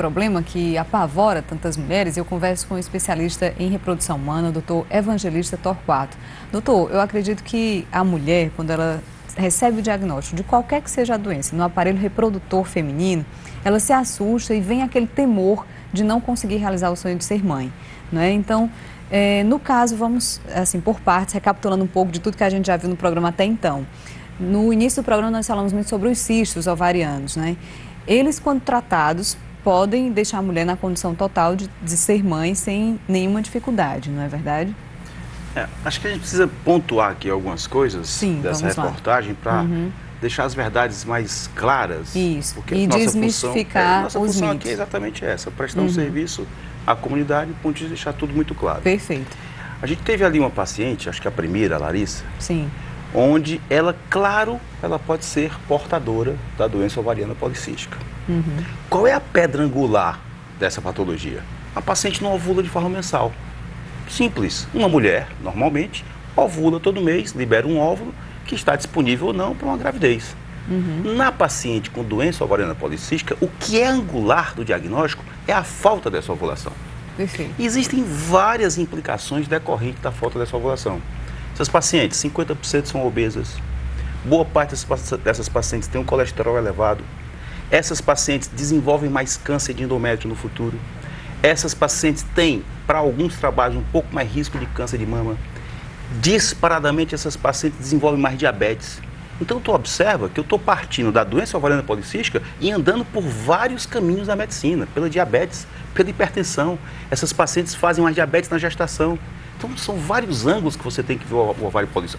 problema que apavora tantas mulheres, eu converso com um especialista em reprodução humana, o doutor Evangelista Torquato. Doutor, eu acredito que a mulher, quando ela recebe o diagnóstico de qualquer que seja a doença no aparelho reprodutor feminino, ela se assusta e vem aquele temor de não conseguir realizar o sonho de ser mãe, não é? Então, no caso, vamos, assim, por partes, recapitulando um pouco de tudo que a gente já viu no programa até então. No início do programa, nós falamos muito sobre os cistos ovarianos, né? Eles, quando tratados, podem deixar a mulher na condição total de ser mãe sem nenhuma dificuldade, não é verdade? Acho que a gente precisa pontuar aqui algumas coisas dessa reportagem para deixar as verdades mais claras. Isso, porque e desmistificar nossa função aqui é exatamente essa, prestar um serviço à comunidade, a ponto de deixar tudo muito claro. Perfeito. A gente teve ali uma paciente, acho que a primeira, a Larissa, sim, onde ela, claro, ela pode ser portadora da doença ovariana policística. Qual é a pedra angular dessa patologia? A paciente não ovula de forma mensal. Simples. Uma mulher, normalmente, ovula todo mês, libera um óvulo que está disponível ou não para uma gravidez. Na paciente com doença ovariana policística, o que é angular do diagnóstico é a falta dessa ovulação. perfeito. Existem várias implicações decorrentes da falta dessa ovulação. Essas pacientes, 50% são obesas. Boa parte dessas pacientes tem um colesterol elevado. Essas pacientes desenvolvem mais câncer de endométrio no futuro. Essas pacientes têm, para alguns trabalhos, um pouco mais risco de câncer de mama. Disparadamente, essas pacientes desenvolvem mais diabetes. Então, tu observa que eu estou partindo da doença ovariana policística e andando por vários caminhos da medicina, pela diabetes, pela hipertensão. Essas pacientes fazem mais diabetes na gestação. Então, são vários ângulos que você tem que ver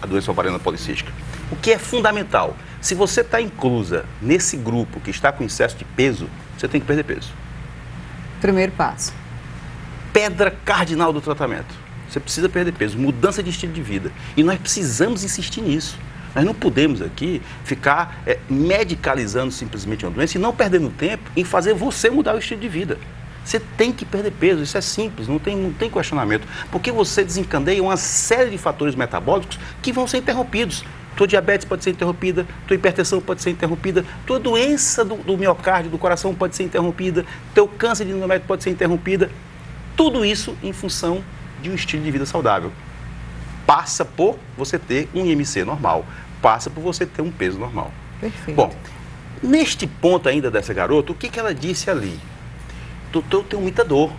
a doença ovariana policística. O que é fundamental, se você está inclusa nesse grupo que está com excesso de peso, você tem que perder peso. Primeiro passo. Pedra cardinal do tratamento. Você precisa perder peso, mudança de estilo de vida. E nós precisamos insistir nisso. Nós não podemos aqui ficar medicalizando simplesmente uma doença e não perdendo tempo em fazer você mudar o estilo de vida. Você tem que perder peso, isso é simples, não tem questionamento. Porque você desencadeia uma série de fatores metabólicos que vão ser interrompidos. Tua diabetes pode ser interrompida, tua hipertensão pode ser interrompida, tua doença do miocárdio, do coração pode ser interrompida, teu câncer de endométrio pode ser interrompida. Tudo isso em função de um estilo de vida saudável. Passa por você ter um IMC normal, passa por você ter um peso normal. Perfeito. Bom, neste ponto ainda dessa garota, o que ela disse ali? Doutor, eu tenho muita dor.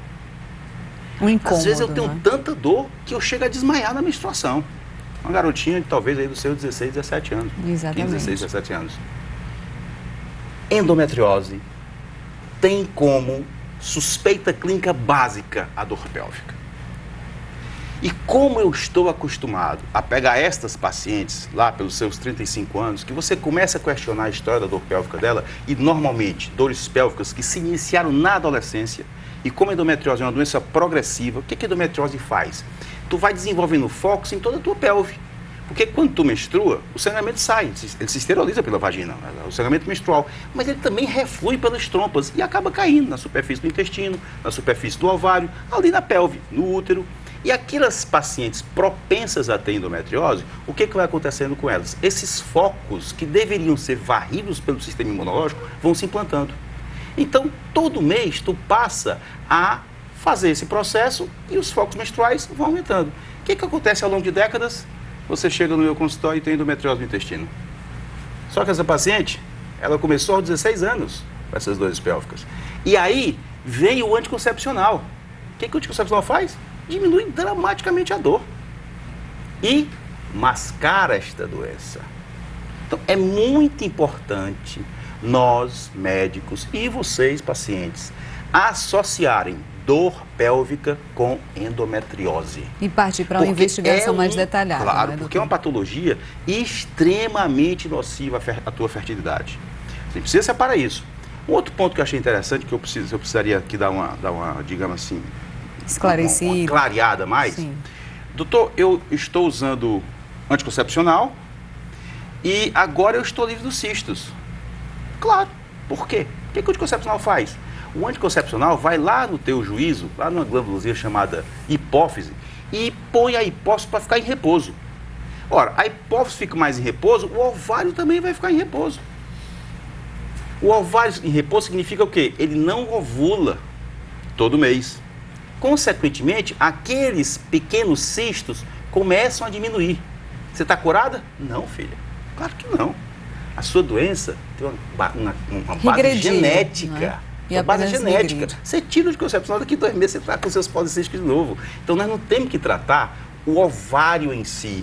Um incômodo, às vezes eu tenho né? tanta dor que eu chego a desmaiar na menstruação. Uma garotinha de talvez aí dos seus 16, 17 anos. Exatamente. 15, 16, 17 anos. Endometriose tem como suspeita clínica básica a dor pélvica. E como eu estou acostumado a pegar estas pacientes lá pelos seus 35 anos, que você começa a questionar a história da dor pélvica dela, e normalmente dores pélvicas que se iniciaram na adolescência, e como a endometriose é uma doença progressiva, o que a endometriose faz? Tu vai desenvolvendo focos em toda a tua pelve. Porque quando tu menstrua, o sangramento sai, ele se esteriliza pela vagina, o sangramento menstrual, mas ele também reflui pelas trompas e acaba caindo na superfície do intestino, na superfície do ovário, ali na pelve, no útero. E aquelas pacientes propensas a ter endometriose, o que vai acontecendo com elas? Esses focos que deveriam ser varridos pelo sistema imunológico vão se implantando. Então, todo mês tu passa a fazer esse processo e os focos menstruais vão aumentando. O que acontece ao longo de décadas? Você chega no meu consultório e tem endometriose no intestino. Só que essa paciente, ela começou aos 16 anos com essas dores pélvicas. E aí vem o anticoncepcional. O que o anticoncepcional faz? Diminui dramaticamente a dor e mascara esta doença. Então, é muito importante nós, médicos, e vocês, pacientes, associarem dor pélvica com endometriose. E partir para uma investigação mais detalhada. Claro, né, porque é uma patologia extremamente nociva à tua fertilidade. Você precisa separar isso. Um outro ponto que eu achei interessante, que eu precisaria aqui dar uma digamos assim, esclarecido. Uma clareada mais. Sim. Doutor, eu estou usando anticoncepcional e agora eu estou livre dos cistos. Claro. Por quê? O que o anticoncepcional faz? O anticoncepcional vai lá no teu juízo, lá numa glândulazinha chamada hipófise, e põe a hipófise para ficar em repouso. Ora, a hipófise fica mais em repouso, o ovário também vai ficar em repouso. O ovário em repouso significa o quê? Ele não ovula todo mês. Consequentemente, aqueles pequenos cistos começam a diminuir. Você está curada? Não, filha. Claro que não. A sua doença tem uma base genética. Né? E uma base genética. Regride. Você tira o anticoncepcional, daqui 2 meses você está com seus policísticos de novo. Então, nós não temos que tratar o ovário em si,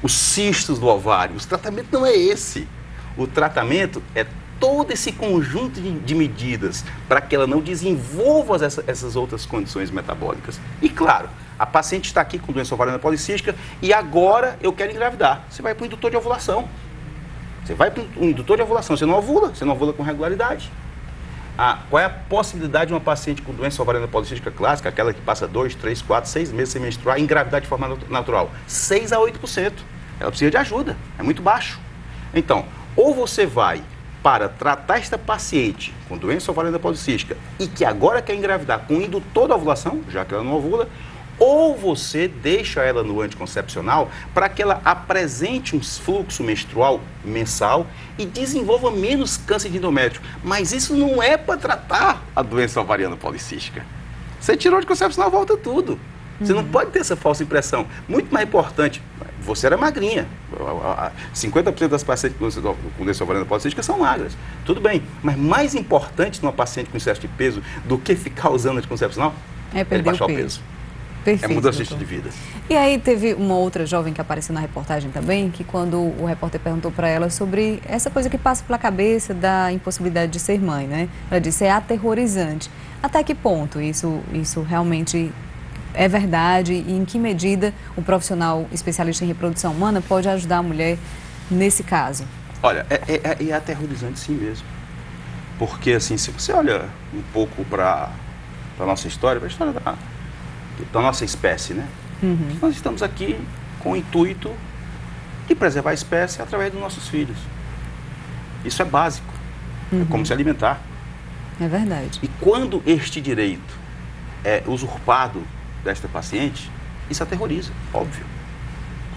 os cistos do ovário. O tratamento não é esse. O tratamento é todo esse conjunto de medidas para que ela não desenvolva essas outras condições metabólicas. E claro, a paciente está aqui com doença ovariana policística e agora eu quero engravidar. Você vai para o indutor de ovulação. Você vai para o indutor de ovulação, você não ovula com regularidade. Qual é a possibilidade de uma paciente com doença ovariana policística clássica, aquela que passa 2, 3, 4, 6 meses sem menstruar, engravidar de forma natural? 6 a 8%. Ela precisa de ajuda, é muito baixo. Então, ou você vai para tratar esta paciente com doença ovariana policística e que agora quer engravidar com indutor da ovulação, já que ela não ovula, ou você deixa ela no anticoncepcional para que ela apresente um fluxo menstrual mensal e desenvolva menos câncer de endométrio. Mas isso não é para tratar a doença ovariana policística. Você tirou o anticoncepcional, volta tudo. Você não pode ter essa falsa impressão. Muito mais importante, você era magrinha. 50% das pacientes com doença ovariana policística são magras. Tudo bem, mas mais importante numa paciente com excesso de peso do que ficar usando anticoncepcional é baixar o peso. Perfeito, é mudança de estilo de vida. E aí teve uma outra jovem que apareceu na reportagem também, que quando o repórter perguntou para ela sobre essa coisa que passa pela cabeça da impossibilidade de ser mãe, né? Ela disse, é aterrorizante. Até que ponto isso realmente é verdade e em que medida o profissional especialista em reprodução humana pode ajudar a mulher nesse caso? Olha, é aterrorizante sim mesmo. Porque assim, se você olha um pouco para a nossa história, para a história da nossa espécie, né? Nós estamos aqui com o intuito de preservar a espécie através dos nossos filhos. Isso é básico. É como se alimentar. É verdade. E quando este direito é usurpado desta paciente, isso aterroriza, óbvio.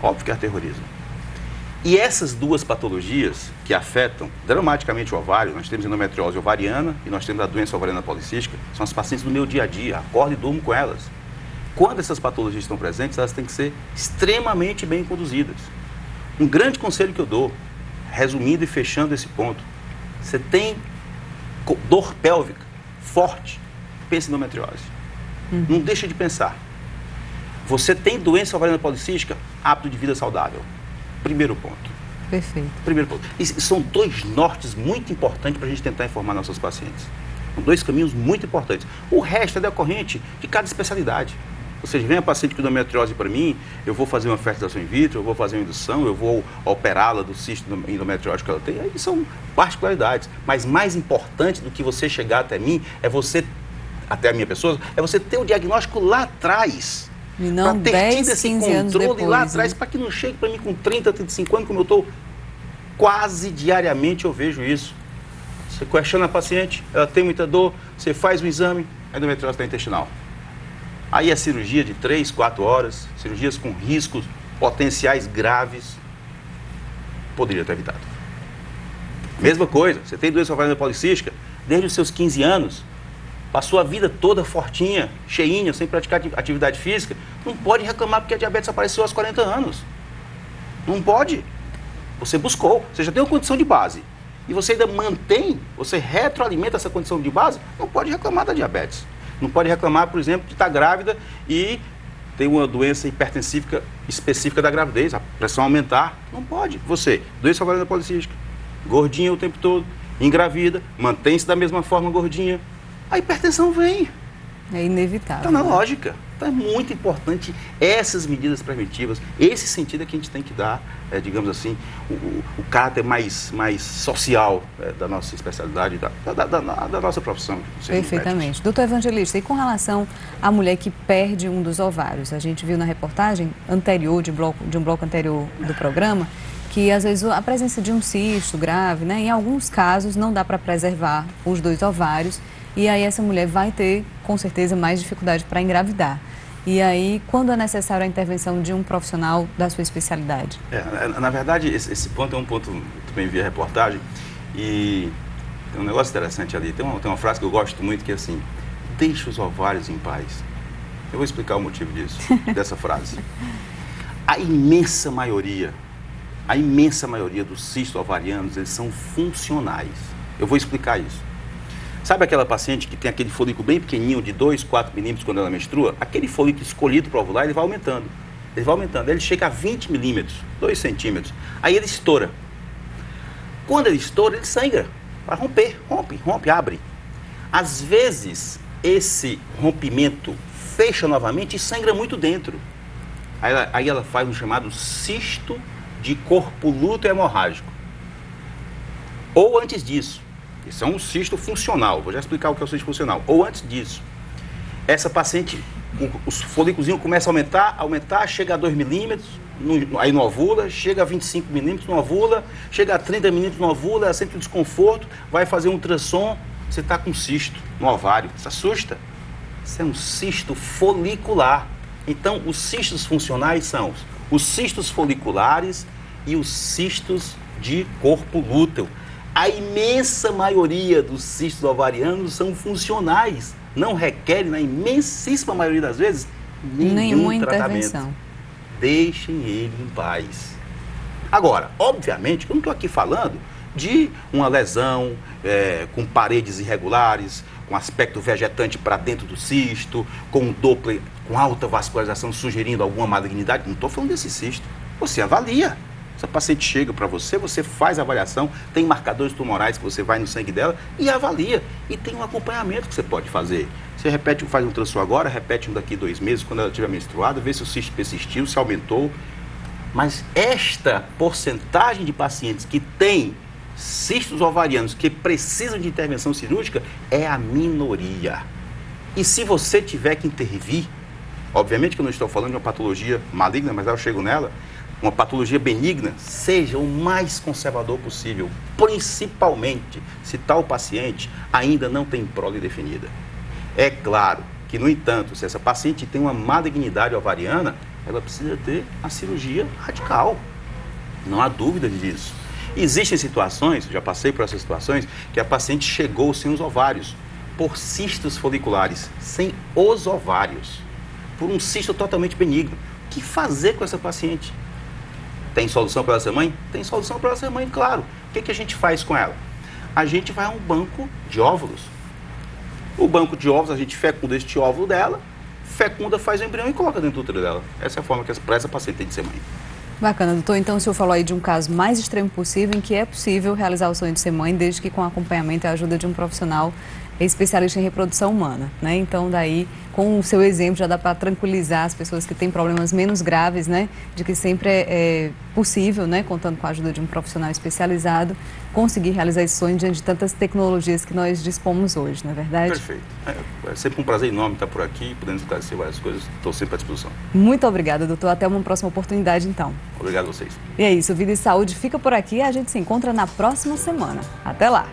Óbvio que aterroriza. E essas duas patologias que afetam dramaticamente o ovário, nós temos endometriose ovariana e nós temos a doença ovariana policística, são as pacientes do meu dia a dia, acordo e durmo com elas. Quando essas patologias estão presentes, elas têm que ser extremamente bem conduzidas. Um grande conselho que eu dou, resumindo e fechando esse ponto, você tem dor pélvica forte, pense em endometriose. Não deixa de pensar. Você tem doença ovariana policística, hábito de vida saudável. Primeiro ponto. Perfeito. Primeiro ponto. E são 2 nortes muito importantes para a gente tentar informar nossos pacientes. São 2 caminhos muito importantes. O resto é decorrente de cada especialidade. Ou seja, vem a paciente com endometriose para mim, eu vou fazer uma fertilização in vitro, eu vou fazer uma indução, eu vou operá-la do cisto endometriótico que ela tem. Aí são particularidades. Mas mais importante do que você chegar até mim, até a minha pessoa, é você ter o diagnóstico lá atrás. E não ter 10, tido esse 15 anos controle depois, lá atrás, né? para que não chegue para mim com 30, 35 anos, como eu estou. Quase diariamente eu vejo isso. Você questiona a paciente, ela tem muita dor, você faz o exame, a endometriose está intestinal. Aí é cirurgia de 3, 4 horas, cirurgias com riscos potenciais graves. Poderia ter evitado. Mesma coisa, você tem doença ovariana policística, desde os seus 15 anos, passou a vida toda fortinha, cheinha, sem praticar atividade física, não pode reclamar porque a diabetes apareceu aos 40 anos. Não pode. Você buscou, você já tem uma condição de base. E você ainda mantém, você retroalimenta essa condição de base, não pode reclamar da diabetes. Não pode reclamar, por exemplo, de estar grávida e ter uma doença hipertensiva específica da gravidez, a pressão aumentar. Não pode. Você, doença ovariana policística, gordinha o tempo todo, engravida, mantém-se da mesma forma gordinha, a hipertensão vem. É inevitável. Está na lógica. Então é muito importante essas medidas preventivas, esse sentido é que a gente tem que dar, digamos assim, o caráter mais social da nossa especialidade, da nossa profissão. Perfeitamente. Doutor Evangelista, e com relação à mulher que perde um dos ovários? A gente viu na reportagem anterior, de um bloco anterior do programa, que às vezes a presença de um cisto grave, né, em alguns casos não dá para preservar os 2 ovários, e aí essa mulher vai ter, com certeza, mais dificuldade para engravidar. E aí, quando é necessário a intervenção de um profissional da sua especialidade? Na verdade, esse ponto é um ponto que também vi a reportagem. E Tem um negócio interessante ali. Tem uma frase que eu gosto muito que é assim: deixa os ovários em paz. Eu vou explicar o motivo disso, dessa frase. A imensa maioria dos cistos ovarianos, eles são funcionais. Eu vou explicar isso. Sabe aquela paciente que tem aquele folículo bem pequenininho, de 2, 4 milímetros quando ela menstrua? Aquele folículo escolhido para ovular, ele vai aumentando. Ele chega a 20 milímetros, 2 centímetros. Aí ele estoura. Quando ele estoura, ele sangra. Vai romper, rompe, abre. Às vezes, esse rompimento fecha novamente e sangra muito dentro. Aí ela faz um chamado cisto de corpo lúteo hemorrágico. Ou antes disso, isso é um cisto funcional, vou já explicar o que é o cisto funcional. Ou antes disso, essa paciente, os folículos começam a aumentar, chega a 2 milímetros, aí não ovula, chega a 25 milímetros, não ovula, chega a 30 milímetros, não ovula, ela sente um desconforto, vai fazer um ultrassom, você está com cisto no ovário, se assusta? Isso é um cisto folicular. Então, os cistos funcionais são os cistos foliculares e os cistos de corpo lúteo. A imensa maioria dos cistos ovarianos são funcionais, não requerem, na imensíssima maioria das vezes, nenhum tratamento. Intervenção. Deixem ele em paz. Agora, obviamente, eu não estou aqui falando de uma lesão com paredes irregulares, com aspecto vegetante para dentro do cisto, com um Doppler com alta vascularização sugerindo alguma malignidade. Não estou falando desse cisto. Você avalia. Essa paciente chega para você, você faz a avaliação, tem marcadores tumorais que você vai no sangue dela e avalia. E tem um acompanhamento que você pode fazer. Você faz um ultrassom agora, repete um daqui 2 meses, quando ela estiver menstruada, vê se o cisto persistiu, se aumentou. Mas esta porcentagem de pacientes que tem cistos ovarianos que precisam de intervenção cirúrgica é a minoria. E se você tiver que intervir, obviamente que eu não estou falando de uma patologia maligna, mas eu chego nela, uma patologia benigna, seja o mais conservador possível, principalmente se tal paciente ainda não tem prole definida. É claro que, no entanto, se essa paciente tem uma malignidade ovariana, ela precisa ter a cirurgia radical. Não há dúvida disso. Existem situações, já passei por essas situações, que a paciente chegou sem os ovários, por cistos foliculares, sem os ovários, por um cisto totalmente benigno. O que fazer com essa paciente? Tem solução para ela ser mãe? Tem solução para ela ser mãe, claro. O que a gente faz com ela? A gente vai a um banco de óvulos. O banco de óvulos, a gente fecunda este óvulo dela, fecunda, faz o embrião e coloca dentro do útero dela. Essa é a forma que para essa paciente tem de ser mãe. Bacana, doutor. Então, o senhor falou aí de um caso mais extremo possível, em que é possível realizar o sonho de ser mãe, desde que com acompanhamento e a ajuda de um profissional especialista em reprodução humana, né? Então, daí, com o seu exemplo, já dá para tranquilizar as pessoas que têm problemas menos graves, né? De que sempre é possível, né? Contando com a ajuda de um profissional especializado, conseguir realizar esse sonho diante de tantas tecnologias que nós dispomos hoje, não é verdade? Perfeito. É sempre um prazer enorme estar por aqui, podendo esclarecer várias coisas. Estou sempre à disposição. Muito obrigada, doutor. Até uma próxima oportunidade, então. Obrigado a vocês. E é isso, Vida e Saúde fica por aqui e a gente se encontra na próxima semana. Até lá!